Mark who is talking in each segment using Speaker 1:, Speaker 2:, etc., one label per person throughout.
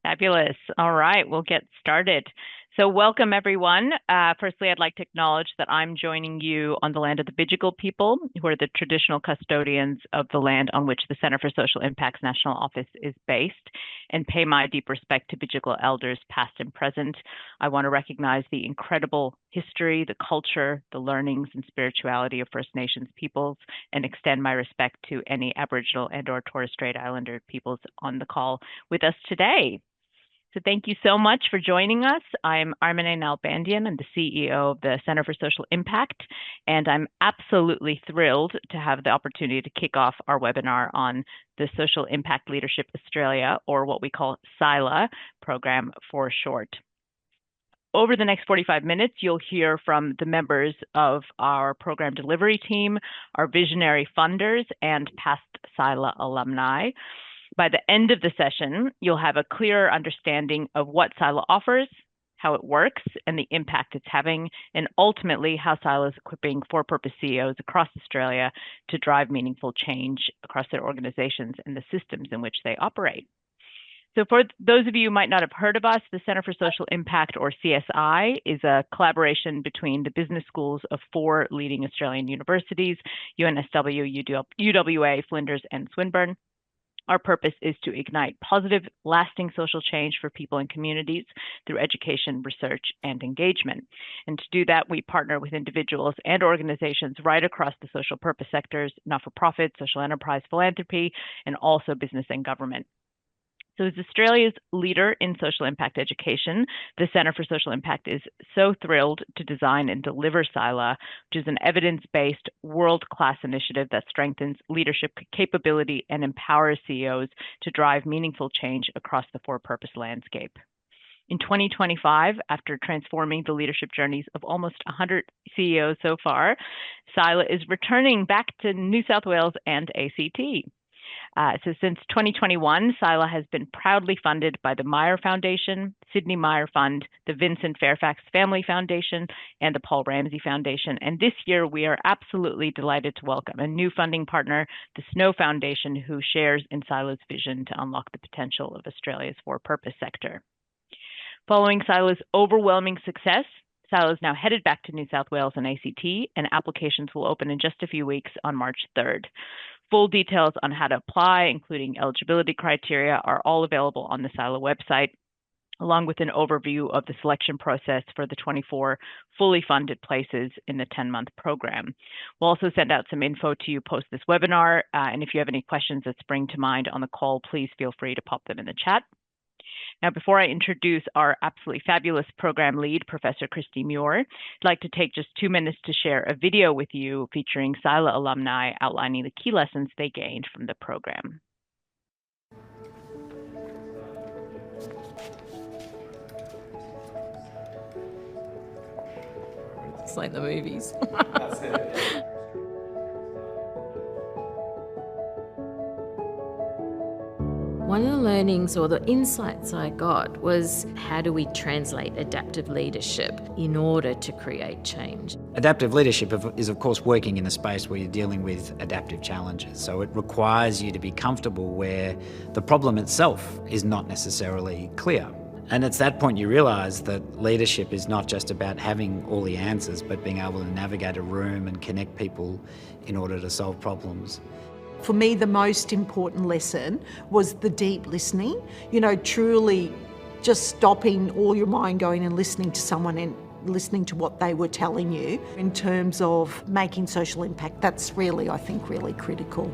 Speaker 1: Fabulous. All right, we'll get started. So, welcome everyone. Firstly, I'd like to acknowledge that I'm joining you on the land of the Bidjigal people, who are the traditional custodians of the land on which the Center for Social Impact's national office is based, and pay my deep respect to Bidjigal elders, past and present. I want to recognize the incredible history, the culture, the learnings, and spirituality of First Nations peoples, and extend my respect to any Aboriginal and/or Torres Strait Islander peoples on the call with us today. So thank you so much for joining us. I'm Armine Nalbandian. I'm the CEO of the Center for Social Impact, and I'm absolutely thrilled to have the opportunity to kick off our webinar on the Social Impact Leadership Australia, or what we call SILA program for short. Over the next 45 minutes, you'll hear from the members of our program delivery team, our visionary funders, and past SILA alumni. By the end of the session, you'll have a clearer understanding of what SILA offers, how it works, and the impact it's having, and ultimately how SILA is equipping for-purpose CEOs across Australia to drive meaningful change across their organizations and the systems in which they operate. So for those of you who might not have heard of us, the Center for Social Impact, or CSI, is a collaboration between the business schools of 4 leading Australian universities, UNSW, UWA, Flinders, and Swinburne. Our purpose is to ignite positive, lasting social change for people and communities through education, research, and engagement. And to do that, we partner with individuals and organizations right across the social purpose sectors, not-for-profit, social enterprise, philanthropy, and also business and government. So as Australia's leader in social impact education, the Centre for Social Impact is so thrilled to design and deliver SILA, which is an evidence-based, world-class initiative that strengthens leadership capability and empowers CEOs to drive meaningful change across the for-purpose landscape. In 2025, after transforming the leadership journeys of almost 100 CEOs so far, SILA is returning back to New South Wales and ACT. So since 2021, SILA has been proudly funded by the Meyer Foundation, Sydney Meyer Fund, the Vincent Fairfax Family Foundation, and the Paul Ramsay Foundation. And this year, we are absolutely delighted to welcome a new funding partner, the Snow Foundation, who shares in SILA's vision to unlock the potential of Australia's for-purpose sector. Following SILA's overwhelming success, SILA is now headed back to New South Wales and ACT, and applications will open in just a few weeks on March 3rd. Full details on how to apply, including eligibility criteria, are all available on the SILA website, along with an overview of the selection process for the 24 fully funded places in the 10-month program. We'll also send out some info to you post this webinar, and if you have any questions that spring to mind on the call, please feel free to pop them in the chat. Now, before I introduce our absolutely fabulous program lead, Professor Christy Muir, I'd like to take just 2 minutes to share a video with you featuring SILA alumni outlining the key lessons they gained from the program.
Speaker 2: It's like the movies.
Speaker 3: That's it.
Speaker 2: One of the learnings or the insights I got was, how do we translate adaptive leadership in order to create change?
Speaker 4: Adaptive leadership is, of course, working in a space where you're dealing with adaptive challenges. So it requires you to be comfortable where the problem itself is not necessarily clear. And it's that point you realise that leadership is not just about having all the answers, but being able to navigate a room and connect people in order to solve problems.
Speaker 5: For me, the most important lesson was the deep listening. Truly just stopping all your mind going and listening to someone and listening to what they were telling you in terms of making social impact. That's really, I think, really critical.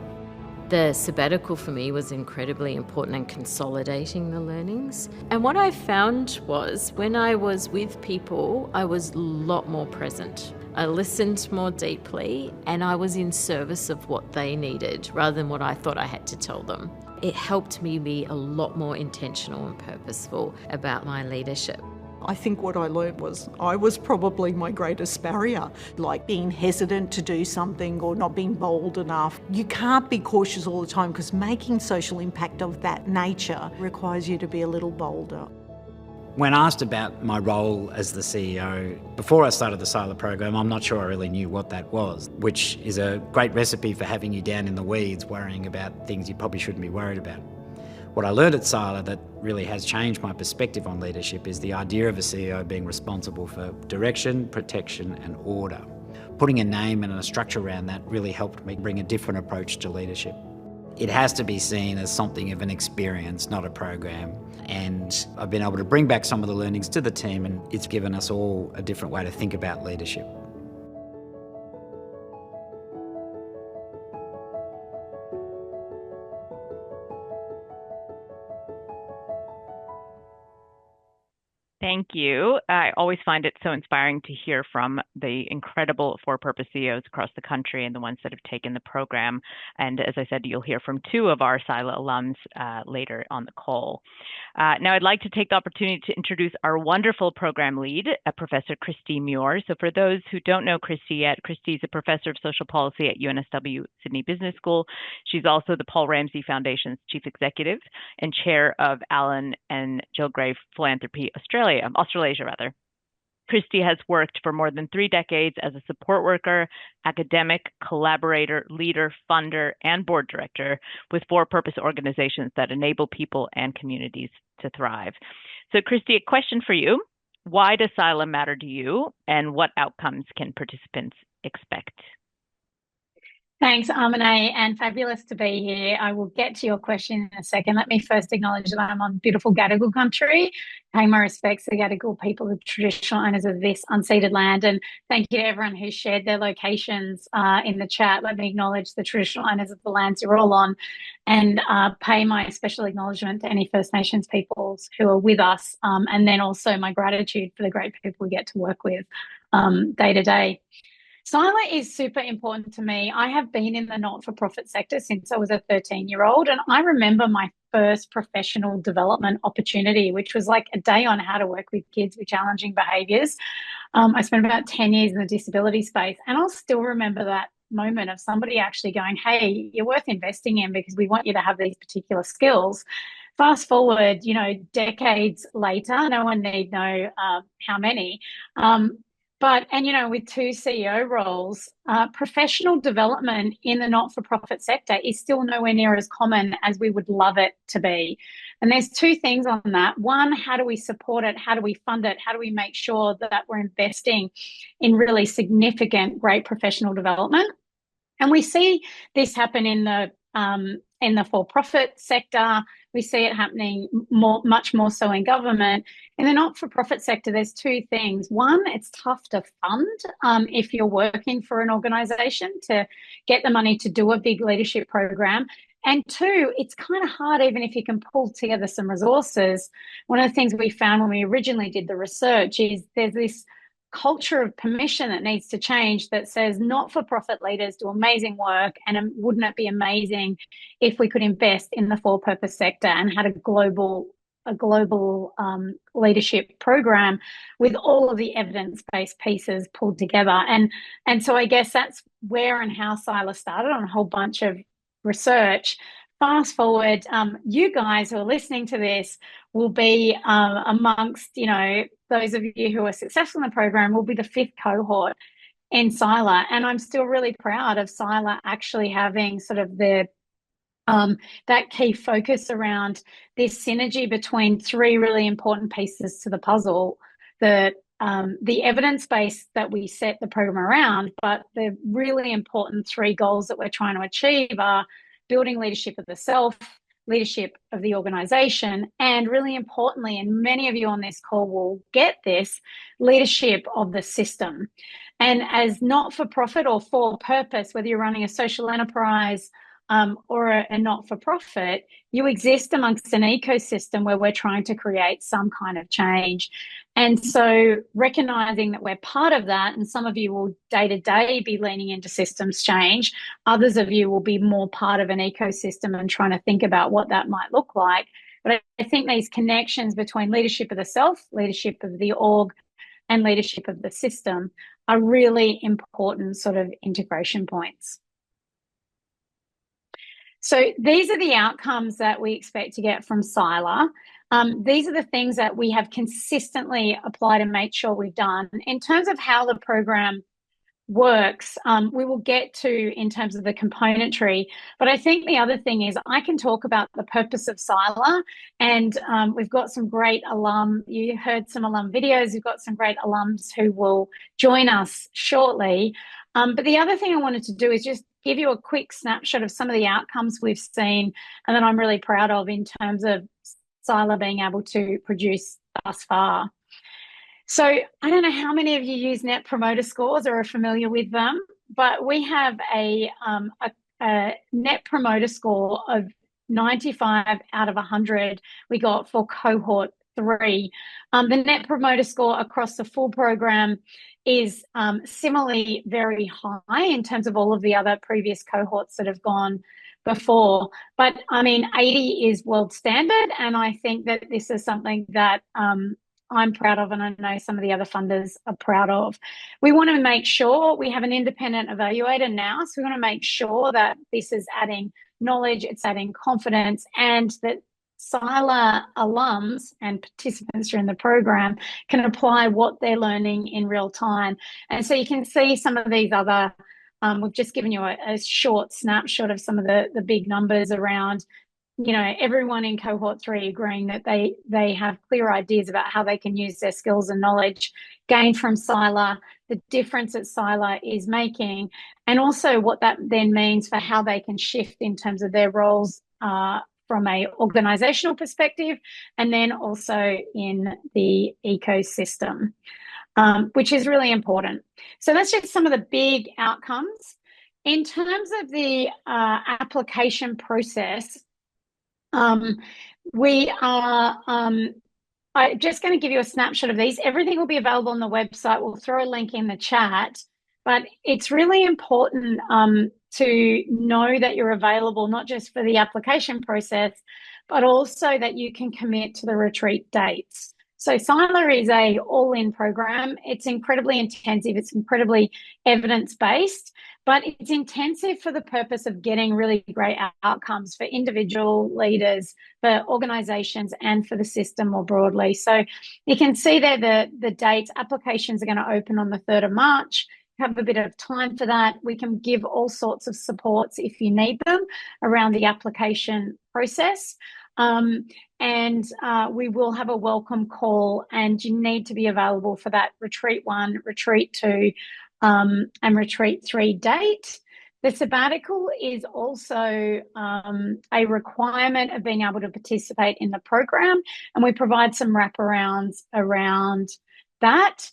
Speaker 2: The sabbatical for me was incredibly important in consolidating the learnings. And what I found was, when I was with people, I was a lot more present. I listened more deeply, and I was in service of what they needed rather than what I thought I had to tell them. It helped me be a lot more intentional and purposeful about my leadership.
Speaker 5: I think what I learned was I was probably my greatest barrier, like being hesitant to do something or not being bold enough. You can't be cautious all the time, because making social impact of that nature requires you to be a little bolder.
Speaker 4: When asked about my role as the CEO, before I started the SILA program, I'm not sure I really knew what that was, which is a great recipe for having you down in the weeds worrying about things you probably shouldn't be worried about. What I learned at SILA that really has changed my perspective on leadership is the idea of a CEO being responsible for direction, protection and order. Putting a name and a structure around that really helped me bring a different approach to leadership. It has to be seen as something of an experience, not a program. And I've been able to bring back some of the learnings to the team, and it's given us all a different way to think about leadership.
Speaker 1: Thank you. I always find it so inspiring to hear from the incredible for-purpose CEOs across the country and the ones that have taken the program. And as I said, you'll hear from two of our SILA alums later on the call. Now, I'd like to take the opportunity to introduce our wonderful program lead, Professor Christy Muir. So for those who don't know Christy yet, Christy is a professor of social policy at UNSW Sydney Business School. She's also the Paul Ramsay Foundation's chief executive and chair of Alan and Jill Gray Philanthropy Australasia. Christy has worked for more than 3 decades as a support worker, academic, collaborator, leader, funder, and board director with for-purpose organizations that enable people and communities to thrive. So Christy, a question for you. Why does SILA matter to you, and what outcomes can participants expect?
Speaker 3: Thanks, Amine, and fabulous to be here. I will get to your question in a second. Let me first acknowledge that I'm on beautiful Gadigal country. Pay my respects to the Gadigal people, the traditional owners of this unceded land, and thank you to everyone who shared their locations in the chat. Let me acknowledge the traditional owners of the lands you're all on, and pay my special acknowledgement to any First Nations peoples who are with us, and then also my gratitude for the great people we get to work with day to day. SILA is super important to me. I have been in the not-for-profit sector since I was a 13-year-old, and I remember my first professional development opportunity, which was like a day on how to work with kids with challenging behaviours. I spent about 10 years in the disability space, and I'll still remember that moment of somebody actually going, hey, you're worth investing in because we want you to have these particular skills. Fast forward, decades later, no one need know how many, with 2 CEO roles, professional development in the not-for-profit sector is still nowhere near as common as we would love it to be. And there's 2 things on that. One, how do we support it? How do we fund it? How do we make sure that we're investing in really significant, great professional development? And we see this happen in the for-profit sector. We see it happening much more so in government. In the not-for-profit sector, there's 2 things. One, it's tough to fund if you're working for an organisation to get the money to do a big leadership program. And 2, it's kind of hard even if you can pull together some resources. One of the things we found when we originally did the research is there's this culture of permission that needs to change that says not-for-profit leaders do amazing work, and wouldn't it be amazing if we could invest in the for-purpose sector and had a global leadership program with all of the evidence-based pieces pulled together. And so I guess that's where and how SILA started, on a whole bunch of research. Fast forward, you guys who are listening to this will be amongst, those of you who are successful in the program will be the 5th cohort in SILA. And I'm still really proud of SILA actually having sort of that key focus around this synergy between 3 really important pieces to the puzzle. The evidence base that we set the program around, but the really important 3 goals that we're trying to achieve are building leadership of the self, leadership of the organisation, and really importantly, and many of you on this call will get this, leadership of the system. And as not-for-profit or for-purpose, whether you're running a social enterprise or a not-for-profit, you exist amongst an ecosystem where we're trying to create some kind of change. And so recognising that we're part of that, and some of you will day-to-day be leaning into systems change, others of you will be more part of an ecosystem and trying to think about what that might look like. But I think these connections between leadership of the self, leadership of the org, and leadership of the system are really important sort of integration points. So these are the outcomes that we expect to get from SILA. These are the things that we have consistently applied and made sure we've done. In terms of how the program works, we will get to in terms of the componentry. But I think the other thing is I can talk about the purpose of SILA, and we've got some great alum. You heard some alum videos. We've got some great alums who will join us shortly. But the other thing I wanted to do is just give you a quick snapshot of some of the outcomes we've seen and that I'm really proud of in terms of SILA being able to produce thus far. So I don't know how many of you use Net Promoter Scores or are familiar with them, but we have a Net Promoter Score of 95 out of 100 we got for Cohort 3. The Net Promoter Score across the full program is similarly very high in terms of all of the other previous cohorts that have gone before. But I mean, 80 is world standard, and I think that this is something that I'm proud of, and I know some of the other funders are proud of. We want to make sure we have an independent evaluator now, so we want to make sure that this is adding knowledge, it's adding confidence, and that SILA alums and participants during the program can apply what they're learning in real time. And so you can see some of these other, we've just given you a short snapshot of some of the big numbers around, you know, everyone in Cohort 3 agreeing that they have clear ideas about how they can use their skills and knowledge gained from SILA, the difference that SILA is making, and also what that then means for how they can shift in terms of their roles from a organizational perspective, and then also in the ecosystem, which is really important. So that's just some of the big outcomes. In terms of the application process, we are I'm just going to give you a snapshot of these. Everything will be available on the website. We'll throw a link in the chat, but it's really important to know that you're available, not just for the application process, but also that you can commit to the retreat dates. So SILA is a all-in program. It's incredibly intensive. It's incredibly evidence-based, but it's intensive for the purpose of getting really great outcomes for individual leaders, for organizations, and for the system more broadly. So you can see there the dates. Applications are going to open on the 3rd of March. Have a bit of time for that. We can give all sorts of supports if you need them around the application process. And we will have a welcome call, and you need to be available for that Retreat 1, Retreat 2, and Retreat 3 date. The sabbatical is also a requirement of being able to participate in the program, and we provide some wraparounds around that.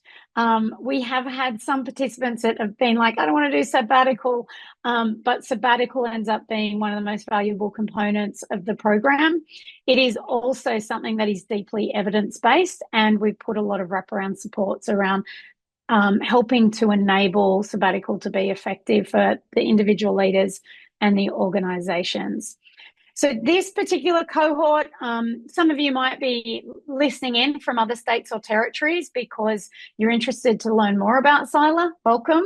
Speaker 3: We have had some participants that have been like, I don't want to do sabbatical, but sabbatical ends up being one of the most valuable components of the program. It is also something that is deeply evidence-based, and we put a lot of wraparound supports around helping to enable sabbatical to be effective for the individual leaders and the organizations. So this particular cohort, some of you might be listening in from other states or territories because you're interested to learn more about SILA. Welcome.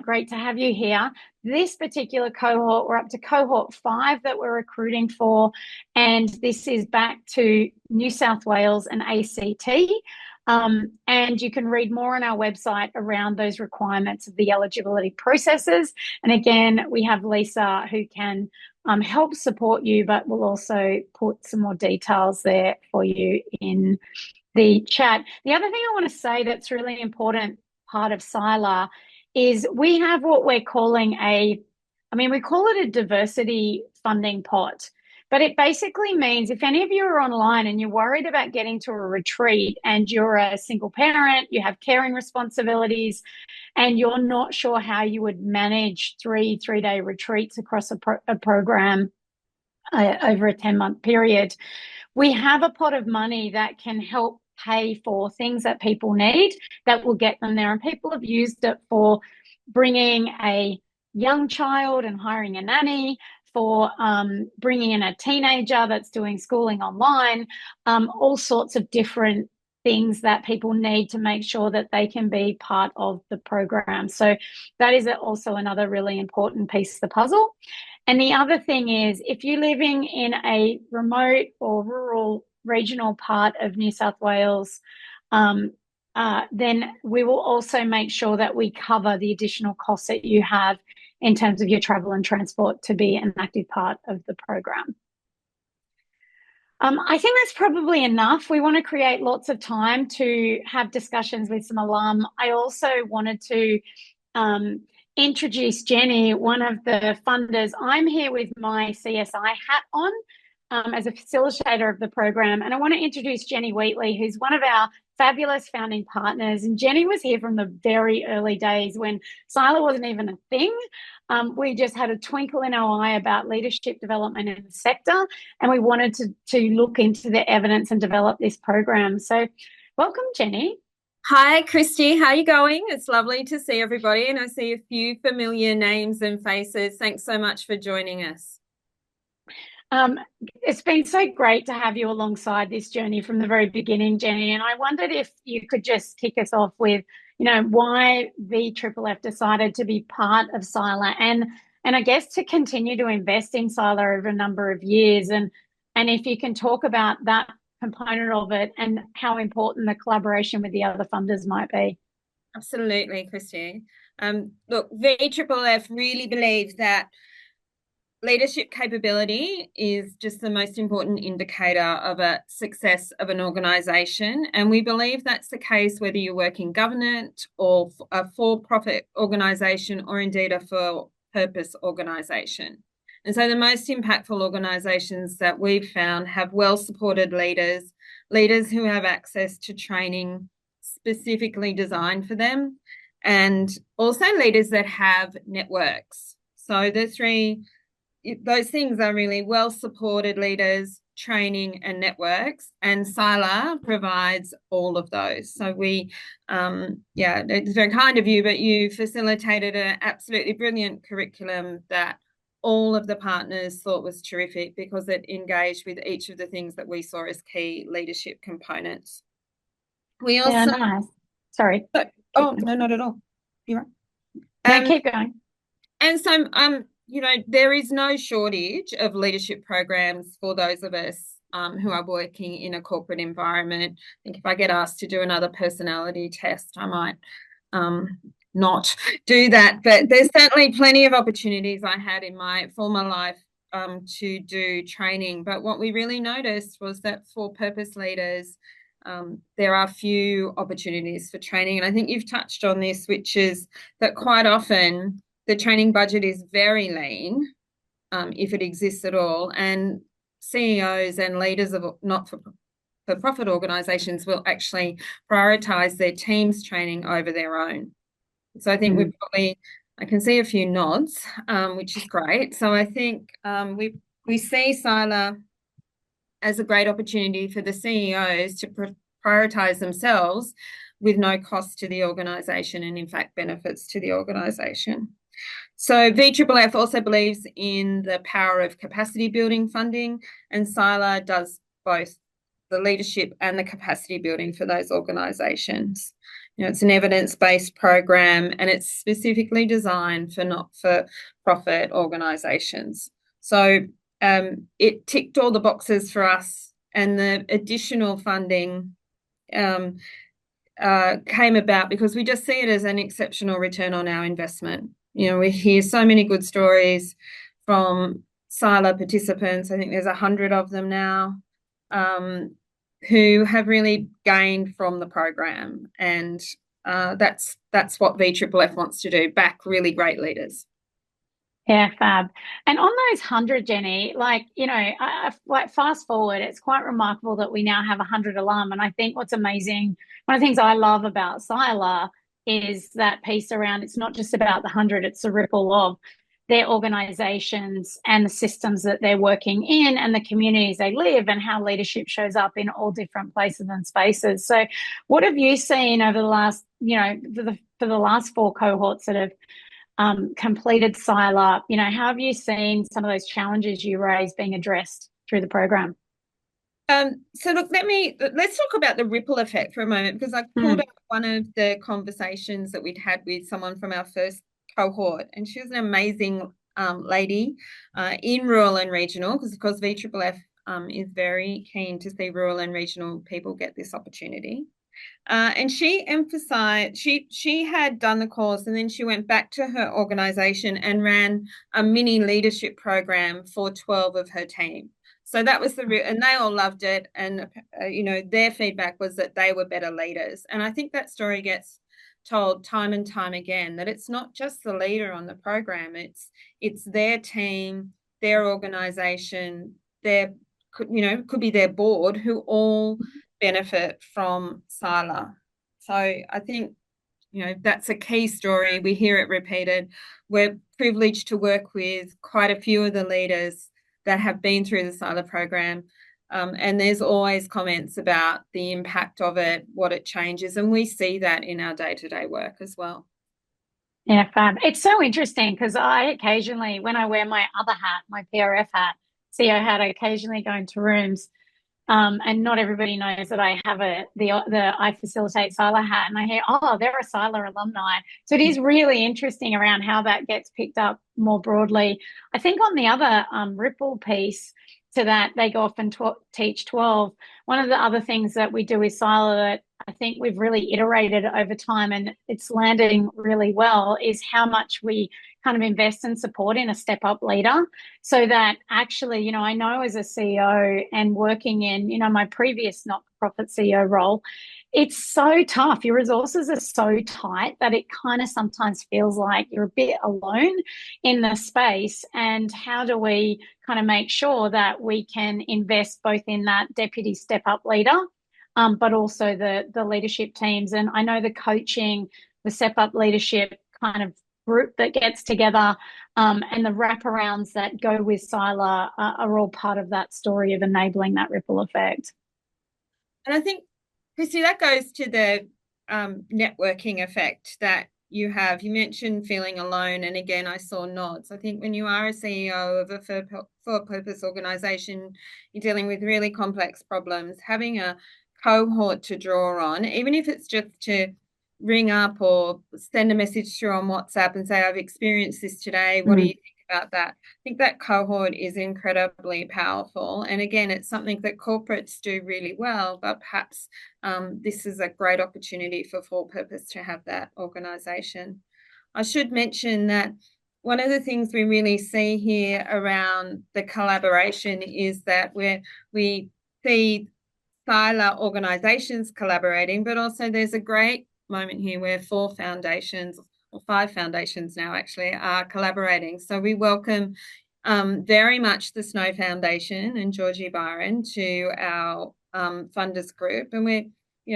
Speaker 3: Great to have you here. This particular cohort, we're up to Cohort 5 that we're recruiting for, and this is back to New South Wales and ACT. And you can read more on our website around those requirements of the eligibility processes. And again, we have Lisa who can help support you, but we'll also put some more details there for you in the chat. The other thing I want to say that's really important part of SILA is we have what we're calling we call it a diversity funding pot. But it basically means if any of you are online and you're worried about getting to a retreat and you're a single parent, you have caring responsibilities, and you're not sure how you would manage three-day retreats across a program over a 10-month period, we have a pot of money that can help pay for things that people need that will get them there. And people have used it for bringing a young child and hiring a nanny, for bringing in a teenager that's doing schooling online, all sorts of different things that people need to make sure that they can be part of the program. So that is also another really important piece of the puzzle. And the other thing is, if you're living in a remote or rural regional part of New South Wales, then we will also make sure that we cover the additional costs that you have in terms of your travel and transport to be an active part of the program. I think that's probably enough. We want to create lots of time to have discussions with some alum. I also wanted to introduce Jenny, one of the funders. I'm here with my CSI hat on as a facilitator of the program, and I want to introduce Jenny Wheatley, who's one of our fabulous founding partners. And Jenny was here from the very early days when SILA wasn't even a thing. We just had a twinkle in our eye about leadership development in the sector, and we wanted to look into the evidence and develop this program. So welcome, Jenny.
Speaker 6: Hi, Christy. How are you going? It's lovely to see everybody, and I see a few familiar names and faces. Thanks so much for joining us.
Speaker 3: It's been so great to have you alongside this journey from the very beginning, Jenny. And I wondered if you could just kick us off with, why VFFF decided to be part of SILA and I guess to continue to invest in SILA over a number of years. And if you can talk about that component of it and how important the collaboration with the other funders might be.
Speaker 6: Absolutely, Christy. Look, VFFF really believes that leadership capability is just the most important indicator of a success of an organisation. And we believe that's the case whether you work in government or a for-profit organisation or indeed a for-purpose organisation. And so the most impactful organisations that we've found have well-supported leaders who have access to training specifically designed for them, and also leaders that have networks. So those things are really well-supported leaders, training and networks, and SILA provides all of those. So it's very kind of you, but you facilitated an absolutely brilliant curriculum that all of the partners thought was terrific because it engaged with each of the things that we saw as key leadership components. We also...
Speaker 3: Yeah, nice. Sorry.
Speaker 6: No, not at all. You're
Speaker 3: right. No, keep going.
Speaker 6: And so, there is no shortage of leadership programs for those of us who are working in a corporate environment. I think if I get asked to do another personality test, I might not do that. But there's certainly plenty of opportunities I had in my former life to do training. But what we really noticed was that for purpose leaders, there are few opportunities for training. And I think you've touched on this, which is that quite often the training budget is very lean, if it exists at all, and CEOs and leaders of not-for-profit organisations will actually prioritise their team's training over their own. So I think I can see a few nods, which is great. So I think we see SILA as a great opportunity for the CEOs to prioritise themselves with no cost to the organisation and, in fact, benefits to the organisation. So VFFF also believes in the power of capacity building funding, and SILA does both the leadership and the capacity building for those organisations. It's an evidence-based program and it's specifically designed for not-for-profit organisations. So it ticked all the boxes for us, and the additional funding came about because we just see it as an exceptional return on our investment. We hear so many good stories from SILA participants. I think there's 100 of them now who have really gained from the program. And that's what VFFF wants to do, back really great leaders.
Speaker 3: Yeah, fab. And on those 100, Jenny, fast forward, it's quite remarkable that we now have 100 alum. And I think what's amazing, one of the things I love about SILA is that piece around it's not just about the 100, it's a ripple of their organisations and the systems that they're working in and the communities they live and how leadership shows up in all different places and spaces. So what have you seen over the last, for the last 4 cohorts that have completed SILA? How have you seen some of those challenges you raised being addressed through the program?
Speaker 6: So look, let's talk about the ripple effect for a moment, because I pulled up one of the conversations that we'd had with someone from our first cohort, and she was an amazing lady in rural and regional, because of course VFFF is very keen to see rural and regional people get this opportunity. And she emphasized she had done the course, and then she went back to her organization and ran a mini leadership program for 12 of her team. So that was and they all loved it. And, their feedback was that they were better leaders. And I think that story gets told time and time again, that it's not just the leader on the program, it's their team, their organization, could be their board, who all benefit from SILA. So I think, that's a key story. We hear it repeated. We're privileged to work with quite a few of the leaders that have been through the SILA program. And there's always comments about the impact of it, what it changes. And we see that in our day-to-day work as well.
Speaker 3: Yeah, fab. It's so interesting because I occasionally, when I wear my other hat, my PRF hat, CEO hat, I occasionally go into rooms, and not everybody knows that I have I facilitate SILA hat, and I hear, oh, they're a SILA alumni. So it is really interesting around how that gets picked up more broadly. I think on the other ripple piece to that, they go off and teach 12. One of the other things that we do with SILA that I think we've really iterated over time, and it's landing really well, is how much we kind of invest and support in a step-up leader, so that actually, I know as a CEO and working in, my previous not-for-profit CEO role, it's so tough. Your resources are so tight that it kind of sometimes feels like you're a bit alone in the space. And how do we kind of make sure that we can invest both in that deputy step-up leader, but also the leadership teams? And I know the coaching, the step-up leadership kind of group that gets together, and the wraparounds that go with SILA are all part of that story of enabling that ripple effect.
Speaker 6: And I think, Christy, that goes to the networking effect that you have. You mentioned feeling alone, and again, I saw nods. I think when you are a CEO of a for-purpose organisation, you're dealing with really complex problems. Having a cohort to draw on, even if it's just to ring up or send a message through on WhatsApp and say, I've experienced this today. What do you think about that? I think that cohort is incredibly powerful. And again, it's something that corporates do really well, but perhaps this is a great opportunity for purpose to have that organisation. I should mention that one of the things we really see here around the collaboration is that we see SILA organisations collaborating, but also there's a great moment here where 4 foundations, or 5 foundations now actually, are collaborating. So we welcome very much the Snow Foundation and Georgie Byron to our funders group. And we're,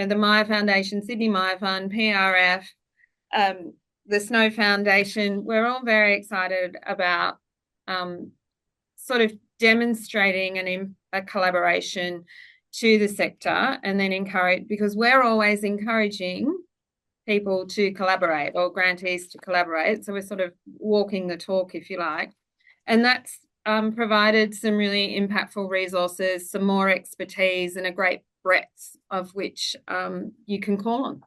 Speaker 6: the Maya Foundation, Sydney Maya Fund, PRF, the Snow Foundation, we're all very excited about sort of demonstrating a collaboration to the sector, and then encourage, because we're always encouraging people to collaborate, or grantees to collaborate. So we're sort of walking the talk, if you like. And that's provided some really impactful resources, some more expertise, and a great breadth of which you can call on.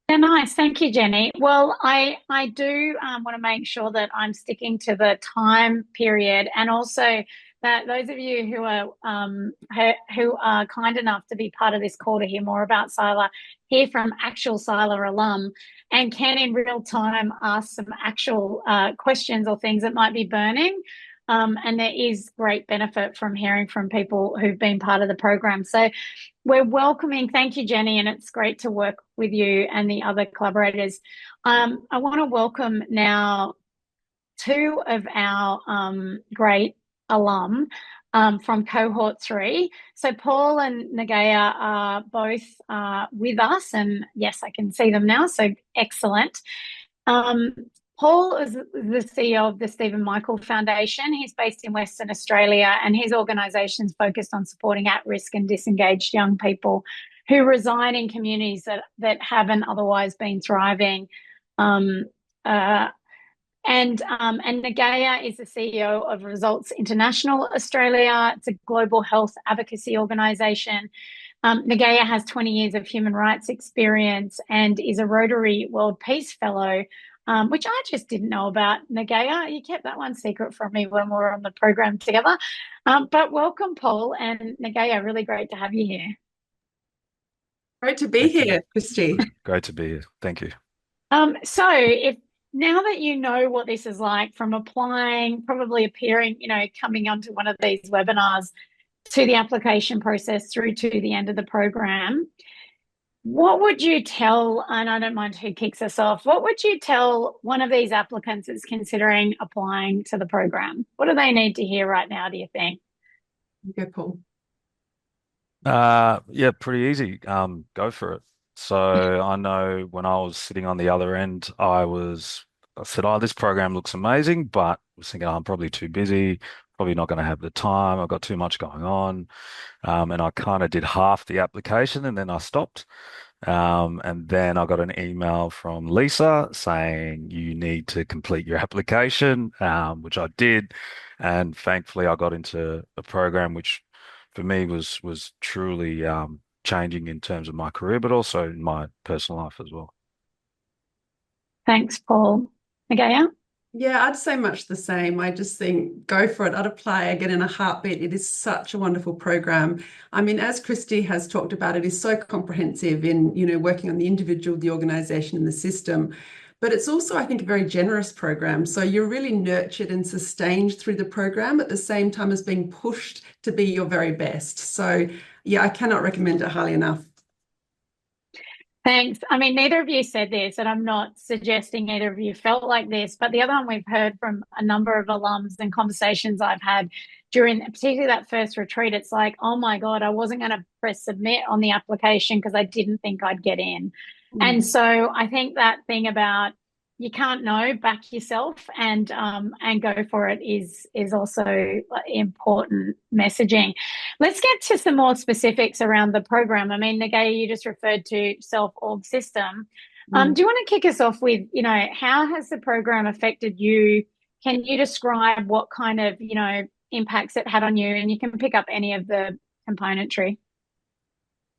Speaker 3: Yeah, nice. Thank you, Jenny. Well, I do want to make sure that I'm sticking to the time period, and also that those of you who are kind enough to be part of this call to hear more about SILA, hear from actual SILA alum, and can in real time ask some actual questions or things that might be burning. And there is great benefit from hearing from people who've been part of the program. So we're welcoming, thank you, Jenny, and it's great to work with you and the other collaborators. I want to welcome now 2 of our great alum from Cohort 3. So Paul and Nagaya are both with us, and yes, I can see them now, so excellent. Paul is the CEO of the Stephen Michael Foundation. He's based in Western Australia, and his organisation is focused on supporting at-risk and disengaged young people who reside in communities that haven't otherwise been thriving. And Nagaya is the CEO of Results International Australia. It's a global health advocacy organisation. Nagaya has 20 years of human rights experience and is a Rotary World Peace Fellow, which I just didn't know about. Nagaya, you kept that one secret from me when we were on the program together. But welcome, Paul and Nagaya. Really great to have you here.
Speaker 7: Great to be
Speaker 8: Thank you.
Speaker 7: here, Christy.
Speaker 8: Great to be here. Thank you.
Speaker 3: So if now that you know what this is like from applying, probably appearing, coming onto one of these webinars to the application process through to the end of the program, what would you tell, and I don't mind who kicks us off, what would you tell one of these applicants that's considering applying to the program? What do they need to hear right now, do you think?
Speaker 7: Go, Paul.
Speaker 8: Yeah, pretty easy. Go for it. So I know when I was sitting on the other end, I said, oh, this program looks amazing, but I was thinking, oh, I'm probably too busy, probably not going to have the time. I've got too much going on. And I kind of did half the application and then I stopped. And then I got an email from Lisa saying you need to complete your application, which I did. And thankfully I got into a program which for me was truly changing in terms of my career, but also in my personal life as well.
Speaker 3: Thanks, Paul. Nagaya?
Speaker 7: Yeah, I'd say much the same. I just think go for it. I'd apply again in a heartbeat. It is such a wonderful program. I mean, as Christy has talked about, it is so comprehensive in, working on the individual, the organization, and the system. But it's also, I think, a very generous program. So you're really nurtured and sustained through the program at the same time as being pushed to be your very best. So yeah, I cannot recommend it highly enough.
Speaker 3: Thanks. I mean, neither of you said this, and I'm not suggesting either of you felt like this, but the other one we've heard from a number of alums and conversations I've had during particularly that first retreat, it's like, oh my God, I wasn't going to press submit on the application because I didn't think I'd get in. And so I think that thing about you can't know, back yourself and go for it is also important messaging. Let's get to some more specifics around the program. I mean, Nagaya, you just referred to self-org system. Do you want to kick us off with, how has the program affected you? Can you describe what kind of, impacts it had on you? And you can pick up any of the componentry.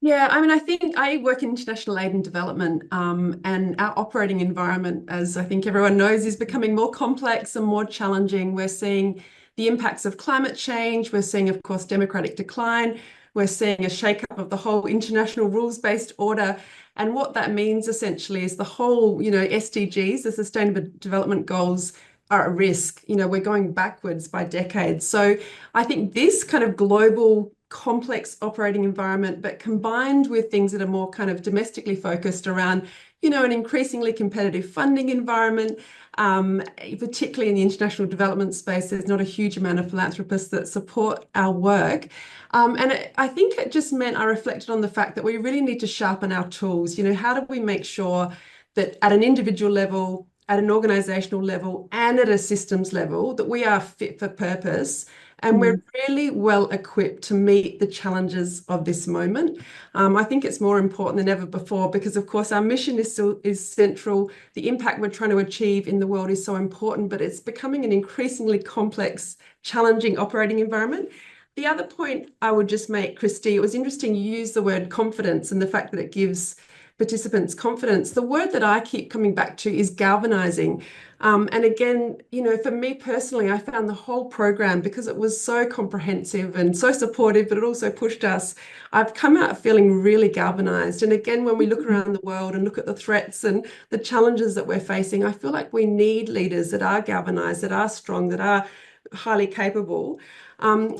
Speaker 7: Yeah, I mean, I think I work in international aid and development, and our operating environment, as I think everyone knows, is becoming more complex and more challenging. We're seeing the impacts of climate change. We're seeing, of course, democratic decline. We're seeing a shakeup of the whole international rules-based order. And what that means essentially is the whole, SDGs, the Sustainable Development Goals, are at risk. We're going backwards by decades. So I think this kind of global complex operating environment, but combined with things that are more kind of domestically focused around, an increasingly competitive funding environment, particularly in the international development space, there's not a huge amount of philanthropists that support our work. And I think it just meant I reflected on the fact that we really need to sharpen our tools. How do we make sure that at an individual level, at an organizational level, and at a systems level, that we are fit for purpose and we're really well equipped to meet the challenges of this moment. I think it's more important than ever before because, of course, our mission is central. The impact we're trying to achieve in the world is so important, but it's becoming an increasingly complex, challenging operating environment. The other point I would just make, Christy, it was interesting you used the word confidence and the fact that it gives participants confidence. The word that I keep coming back to is galvanizing. And again, for me personally, I found the whole program, because it was so comprehensive and so supportive, but it also pushed us. I've come out feeling really galvanized. And again, when we look around the world and look at the threats and the challenges that we're facing, I feel like we need leaders that are galvanized, that are strong, that are highly capable.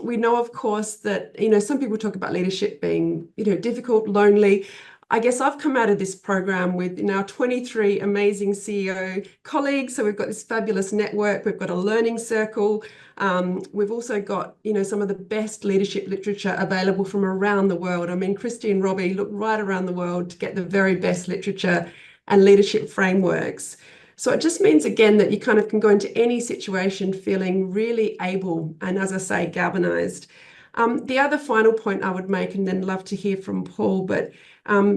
Speaker 7: We know, of course, that, some people talk about leadership being, difficult, lonely. I guess I've come out of this program with now 23 amazing CEO colleagues. So we've got this fabulous network. We've got a learning circle. We've also got, some of the best leadership literature available from around the world. I mean, Christy and Robbie look right around the world to get the very best literature and leadership frameworks. So it just means, again, that you kind of can go into any situation feeling really able and, as I say, galvanized. The other final point I would make, and then love to hear from Paul, but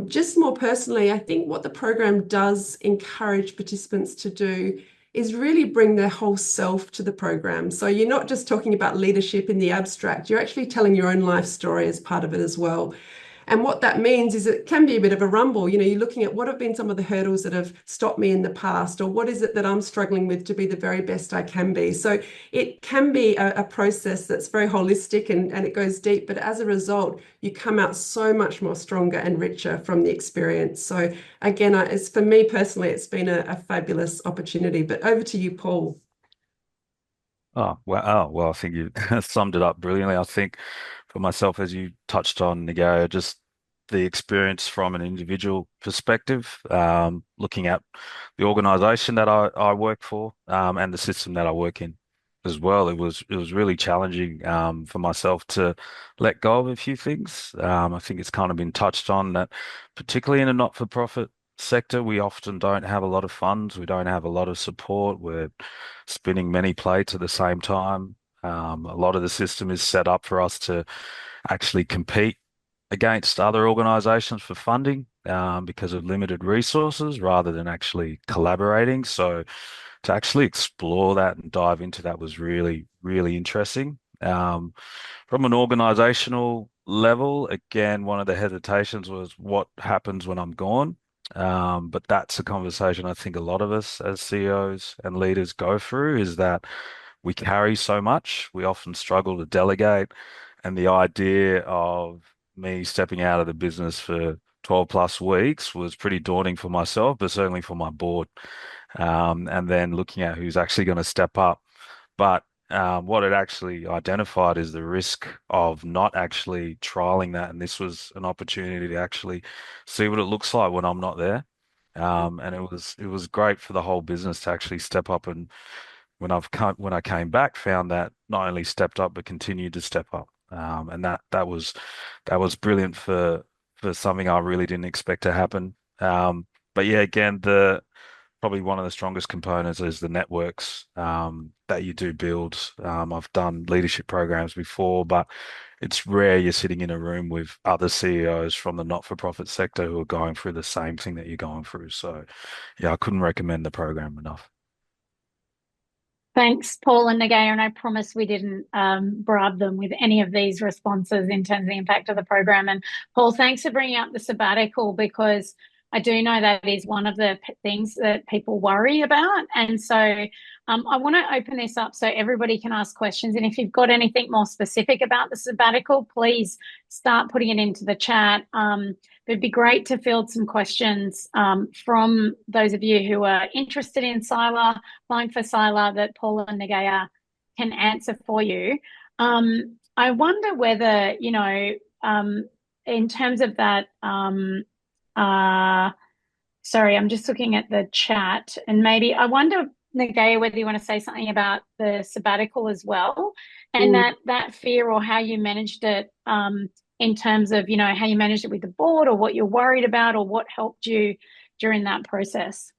Speaker 7: just more personally, I think what the program does encourage participants to do is really bring their whole self to the program. So you're not just talking about leadership in the abstract, you're actually telling your own life story as part of it as well. And what that means is it can be a bit of a rumble. You know, you're looking at what have been some of the hurdles that have stopped me in the past, or what is it that I'm struggling with to be the very best I can be. So it can be a process that's very holistic and it goes deep, but as a result, you come out so much more stronger and richer from the experience. So again, it's, for me personally, it's been a fabulous opportunity. But over to you, Paul.
Speaker 8: Well, I think you summed it up brilliantly. I think for myself, as you touched on, Nagaya, just the experience from an individual perspective, looking at the organization that I work for, and the system that I work in as well. It was really challenging, for myself to let go of a few things. I think it's kind of been touched on that, particularly in a not-for-profit sector, we often don't have a lot of funds. We don't have a lot of support. We're spinning many plates at the same time. A lot of the system is set up for us to actually compete against other organizations for funding, because of limited resources rather than actually collaborating. So to actually explore that and dive into that was really, really interesting. From an organizational level, again, one of the hesitations was what happens when I'm gone. But that's a conversation I think a lot of us as CEOs and leaders go through, is that we carry so much, we often struggle to delegate. And the idea of me stepping out of the business for 12 plus weeks was pretty daunting for myself, but certainly for my board. And then looking at who's actually going to step up. But what it actually identified is the risk of not actually trialing that. And this was an opportunity to actually see what it looks like when I'm not there. And it was great for the whole business to actually step up, and when I came back, found that not only stepped up but continued to step up. And that was brilliant for something I really didn't expect to happen. But yeah, again, the probably one of the strongest components is the networks, that you do build. I've done leadership programs before, but it's rare you're sitting in a room with other CEOs from the not-for-profit sector who are going through the same thing that you're going through. So yeah, I couldn't recommend the program enough.
Speaker 3: Thanks, Paul and Nagaya, and I promise we didn't bribe them with any of these responses in terms of the impact of the program. And Paul, thanks for bringing up the sabbatical, because I do know that is one of the things that people worry about. And so I want to open this up so everybody can ask questions. And if you've got anything more specific about the sabbatical, please start putting it into the chat. It'd be great to field some questions from those of you who are interested in SILA, applying for SILA, that Paul and Nagaya can answer for you. I wonder whether, in terms of that, sorry, I'm just looking at the chat, and maybe I wonder, Nagaya, whether you want to say something about the sabbatical as well, and that fear, or how you managed it, in terms of, how you managed it with the board, or what you're worried about, or what helped you during that process.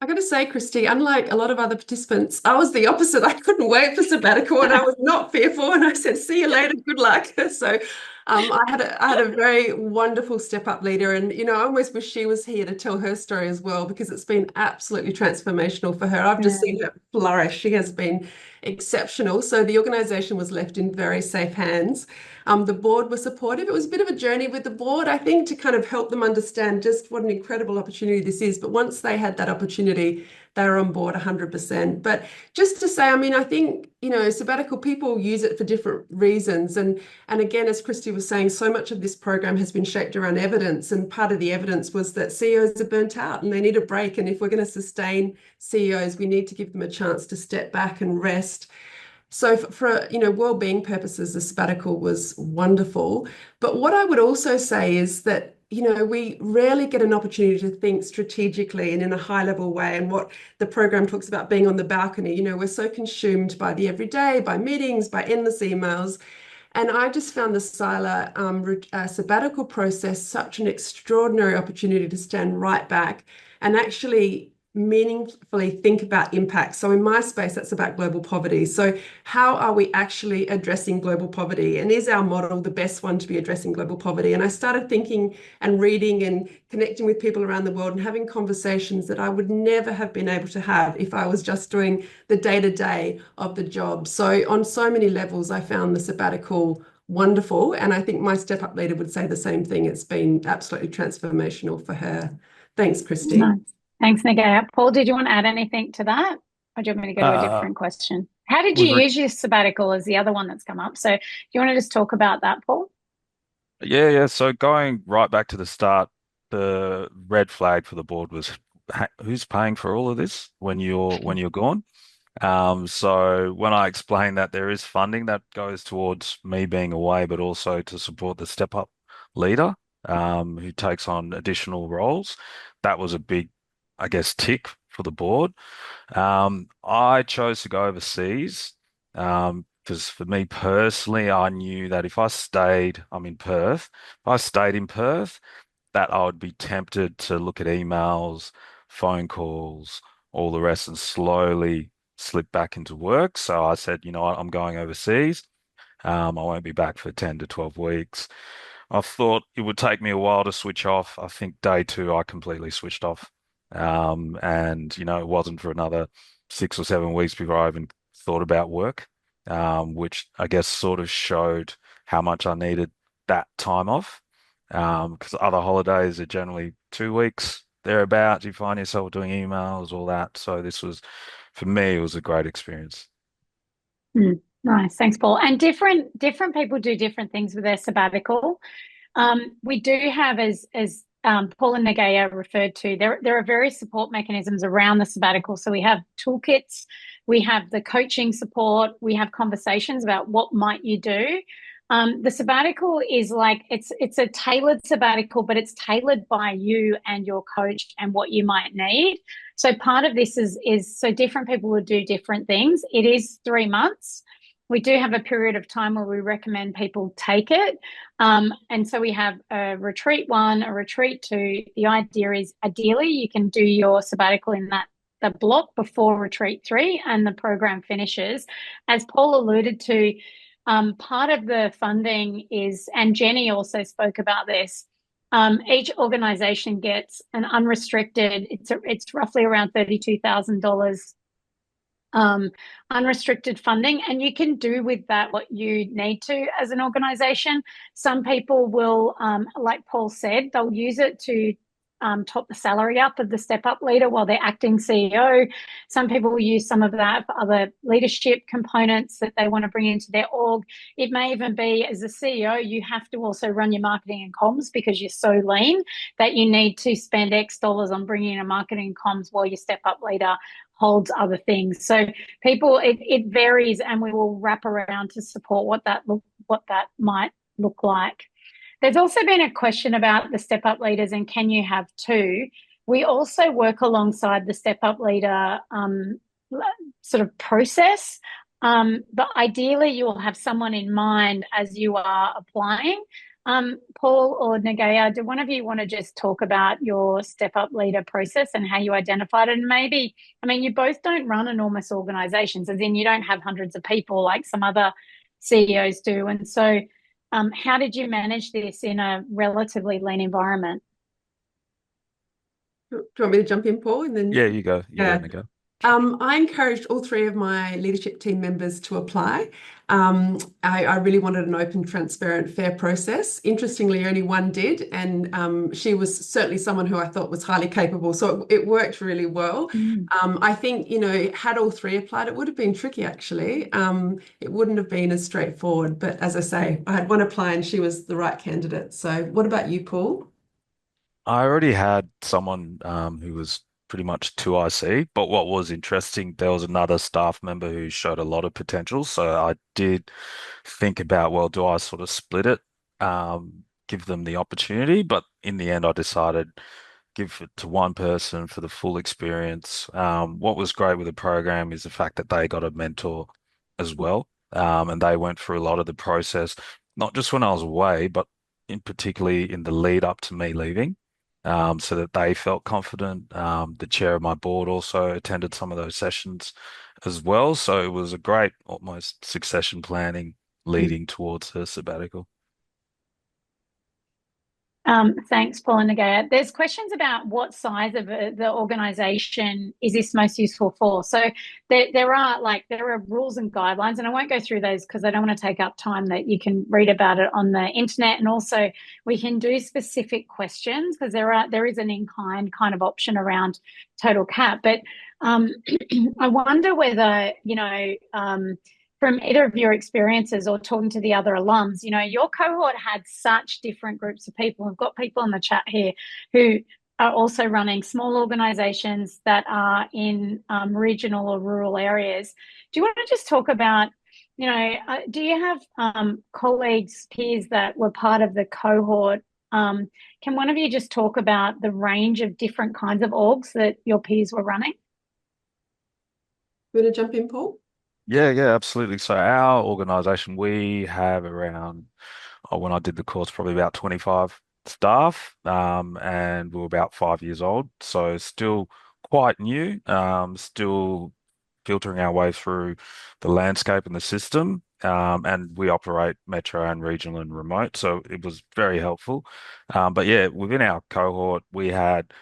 Speaker 7: I got to say, Christy, unlike a lot of other participants, I was the opposite. I couldn't wait for sabbatical, and I was not fearful. And I said, "See you later. Good luck." So, I had a very wonderful step up leader, and I almost wish she was here to tell her story as well, because it's been absolutely transformational for her. I've just seen her flourish. She has been exceptional. So the organisation was left in very safe hands. The board was supportive. It was a bit of a journey with the board, I think, to kind of help them understand just what an incredible opportunity this is. But once they had that opportunity, they were on board 100%. But just to say, I think, sabbatical, people use it for different reasons. And again, as Christy was saying, so much of this program has been shaped around evidence. And part of the evidence was that CEOs are burnt out and they need a break. And if we're going to sustain CEOs, we need to give them a chance to step back and rest. So for well-being purposes, the sabbatical was wonderful. But what I would also say is that we rarely get an opportunity to think strategically and in a high-level way. And what the program talks about, being on the balcony, we're so consumed by the everyday, by meetings, by endless emails. And I just found the SILA sabbatical process such an extraordinary opportunity to stand right back and actually meaningfully think about impact. So in my space, that's about global poverty. So how are we actually addressing global poverty? And is our model the best one to be addressing global poverty? And I started thinking and reading and connecting with people around the world and having conversations that I would never have been able to have if I was just doing the day-to-day of the job. So on so many levels, I found the sabbatical wonderful. And I think my step up leader would say the same thing. It's been absolutely transformational for her. Thanks, Christy.
Speaker 3: Nice. Thanks, Nagaya. Paul, did you want to add anything to that? Or do you want me to go to a different question? How did you use your sabbatical as the other one that's come up? So do you want to just talk about that, Paul?
Speaker 8: Yeah. So going right back to the start, the red flag for the board was who's paying for all of this when you're gone. So when I explained that there is funding that goes towards me being away, but also to support the step up leader, who takes on additional roles, that was a big, I guess, tick for the board. I chose to go overseas, because for me personally, I knew that if I stayed, I'm in Perth, if I stayed in Perth, that I would be tempted to look at emails, phone calls, all the rest, and slowly slip back into work. So I said, you know what, I'm going overseas. I won't be back for 10 to 12 weeks. I thought it would take me a while to switch off. I think day two, I completely switched off. And, it wasn't for another 6 or 7 weeks before I even thought about work, which I guess sort of showed how much I needed that time off. Because other holidays are generally 2 weeks thereabouts. You find yourself doing emails, all that. So for me, it was a great experience.
Speaker 3: Nice. Thanks, Paul. And different people do different things with their sabbatical. We do have, as Paul and Nagaya referred to, there are various support mechanisms around the sabbatical. So we have toolkits, we have the coaching support, we have conversations about what might you do. The sabbatical is like it's a tailored sabbatical, but it's tailored by you and your coach and what you might need. So part of this is so different people will do different things. It is 3 months. We do have a period of time where we recommend people take it. And so we have a retreat 1, a retreat 2. The idea is ideally you can do your sabbatical in the block before retreat 3 and the program finishes. As Paul alluded to, part of the funding is, and Jenny also spoke about this, each organisation gets an unrestricted, it's roughly around $32,000 unrestricted funding, and you can do with that what you need to as an organisation. Some people will, like Paul said, they'll use it to top the salary up of the step up leader while they're acting CEO. Some people will use some of that for other leadership components that they want to bring into their org. It may even be, as a CEO, you have to also run your marketing and comms because you're so lean that you need to spend X dollars on bringing in a marketing and comms while your step up leader holds other things. So people, it varies, and we will wrap around to support what that might look like. There's also been a question about the step up leaders and can you have 2? We also work alongside the step up leader sort of process, but ideally you will have someone in mind as you are applying. Paul or Nagaya, do one of you want to just talk about your step up leader process and how you identified it? And maybe, you both don't run enormous organizations, as in you don't have hundreds of people like some other CEOs do. And so how did you manage this in a relatively lean environment?
Speaker 7: Do you want me to jump in, Paul? And then
Speaker 8: Yeah, you go. Go.
Speaker 7: I encouraged all 3 of my leadership team members to apply. I really wanted an open, transparent, fair process. Interestingly, only one did, and she was certainly someone who I thought was highly capable, so it worked really well. I think, had all 3 applied, it would have been tricky, actually. It wouldn't have been as straightforward, but as I say, I had one apply and she was the right candidate. So what about you, Paul?
Speaker 8: I already had someone who was pretty much 2IC, but what was interesting, there was another staff member who showed a lot of potential. So I did think about, well, do I sort of split it, give them the opportunity? But in the end, I decided give it to one person for the full experience. What was great with the program is the fact that they got a mentor as well, and they went through a lot of the process, not just when I was away, but particularly in the lead up to me leaving, so that they felt confident. The chair of my board also attended some of those sessions as well. So it was a great, almost succession planning leading towards her sabbatical.
Speaker 3: Thanks, Paul and Nagaya. There's questions about what size of the organisation is this most useful for. So there are rules and guidelines, and I won't go through those because I don't want to take up time. That you can read about it on the internet, and also we can do specific questions because there is an in-kind kind of option around total cap. But I wonder whether from either of your experiences or talking to the other alums, your cohort had such different groups of people. We've got people in the chat here who are also running small organisations that are in regional or rural areas. Do you want to just talk about, do you have colleagues, peers that were part of the cohort? Can one of you just talk about the range of different kinds of orgs that your peers were running?
Speaker 7: You want to jump in, Paul?
Speaker 8: Yeah, absolutely. So our organization, we have around, when I did the course, probably about 25 staff, and we were about 5 years old. So still quite new, still filtering our way through the landscape and the system. And we operate metro and regional and remote. So it was very helpful. But yeah, within our cohort, we had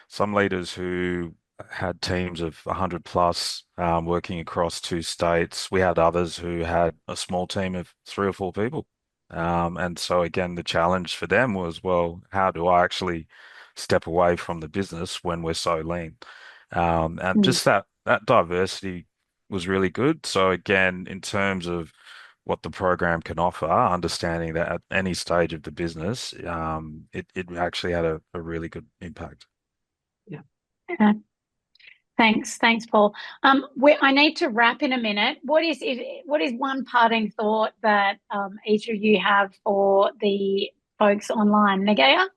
Speaker 8: some leaders who had teams of 100 plus, working across 2 states. We had others who had a small team of 3 or 4 people. And so again, the challenge for them was, well, how do I actually step away from the business when we're so lean? And just that diversity was really good. So again, in terms of what the program can offer, understanding that at any stage of the business, it actually had a really good impact.
Speaker 7: Yeah.
Speaker 3: Okay. Thanks, Paul. I need to wrap in a minute. What is one parting thought that each of you have for the folks online? Nagaya?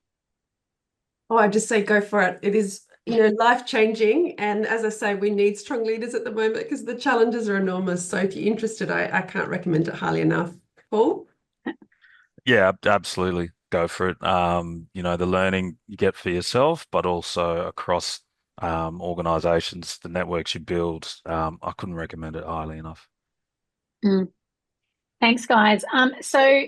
Speaker 7: Oh, I just say go for it. It is, life-changing. And as I say, we need strong leaders at the moment because the challenges are enormous. So if you're interested, I can't recommend it highly enough. Paul?
Speaker 8: Yeah, absolutely. Go for it. The learning you get for yourself, but also across organizations, the networks you build. I couldn't recommend it highly enough.
Speaker 3: Thanks, guys. So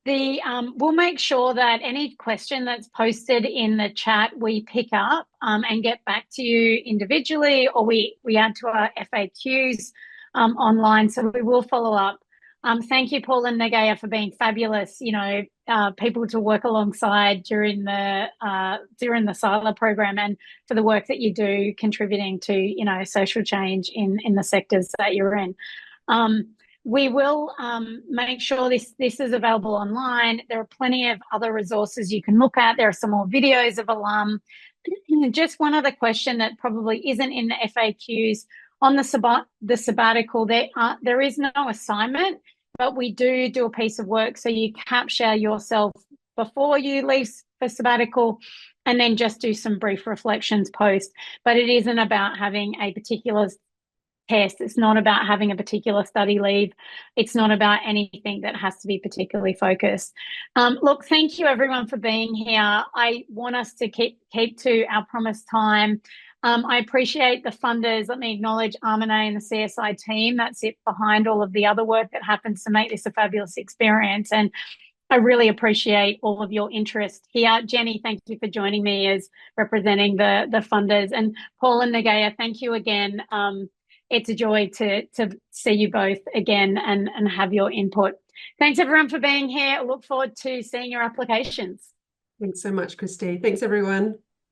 Speaker 3: we'll make sure that any question that's posted in the chat we pick up and get back to you individually, or we add to our FAQs online. So we will follow up. Thank you, Paul and Nagaya, for being fabulous. People to work alongside during the SILA program, and for the work that you do contributing to social change in the sectors that you're in. We will make sure this is available online. There are plenty of other resources you can look at. There are some more videos of alum. Just one other question that probably isn't in the FAQs. On the sabbatical, there is no assignment, but we do a piece of work. So you capture yourself before you leave for sabbatical, and then just do some brief reflections post. But it isn't about having a particular test. It's not about having a particular study leave. It's not about anything that has to be particularly focused. Look, thank you everyone for being here. I want us to keep to our promised time. I appreciate the funders. Let me acknowledge Armine and the CSI team that sit behind all of the other work that happens to make this a fabulous experience. And I really appreciate all of your interest here. Jenny, thank you for joining me as representing the funders. And Paul and Nagaya, thank you again. It's a joy to see you both again and have your input. Thanks everyone for being here. I look forward to seeing your applications.
Speaker 7: Thanks so much, Christy. Thanks, everyone.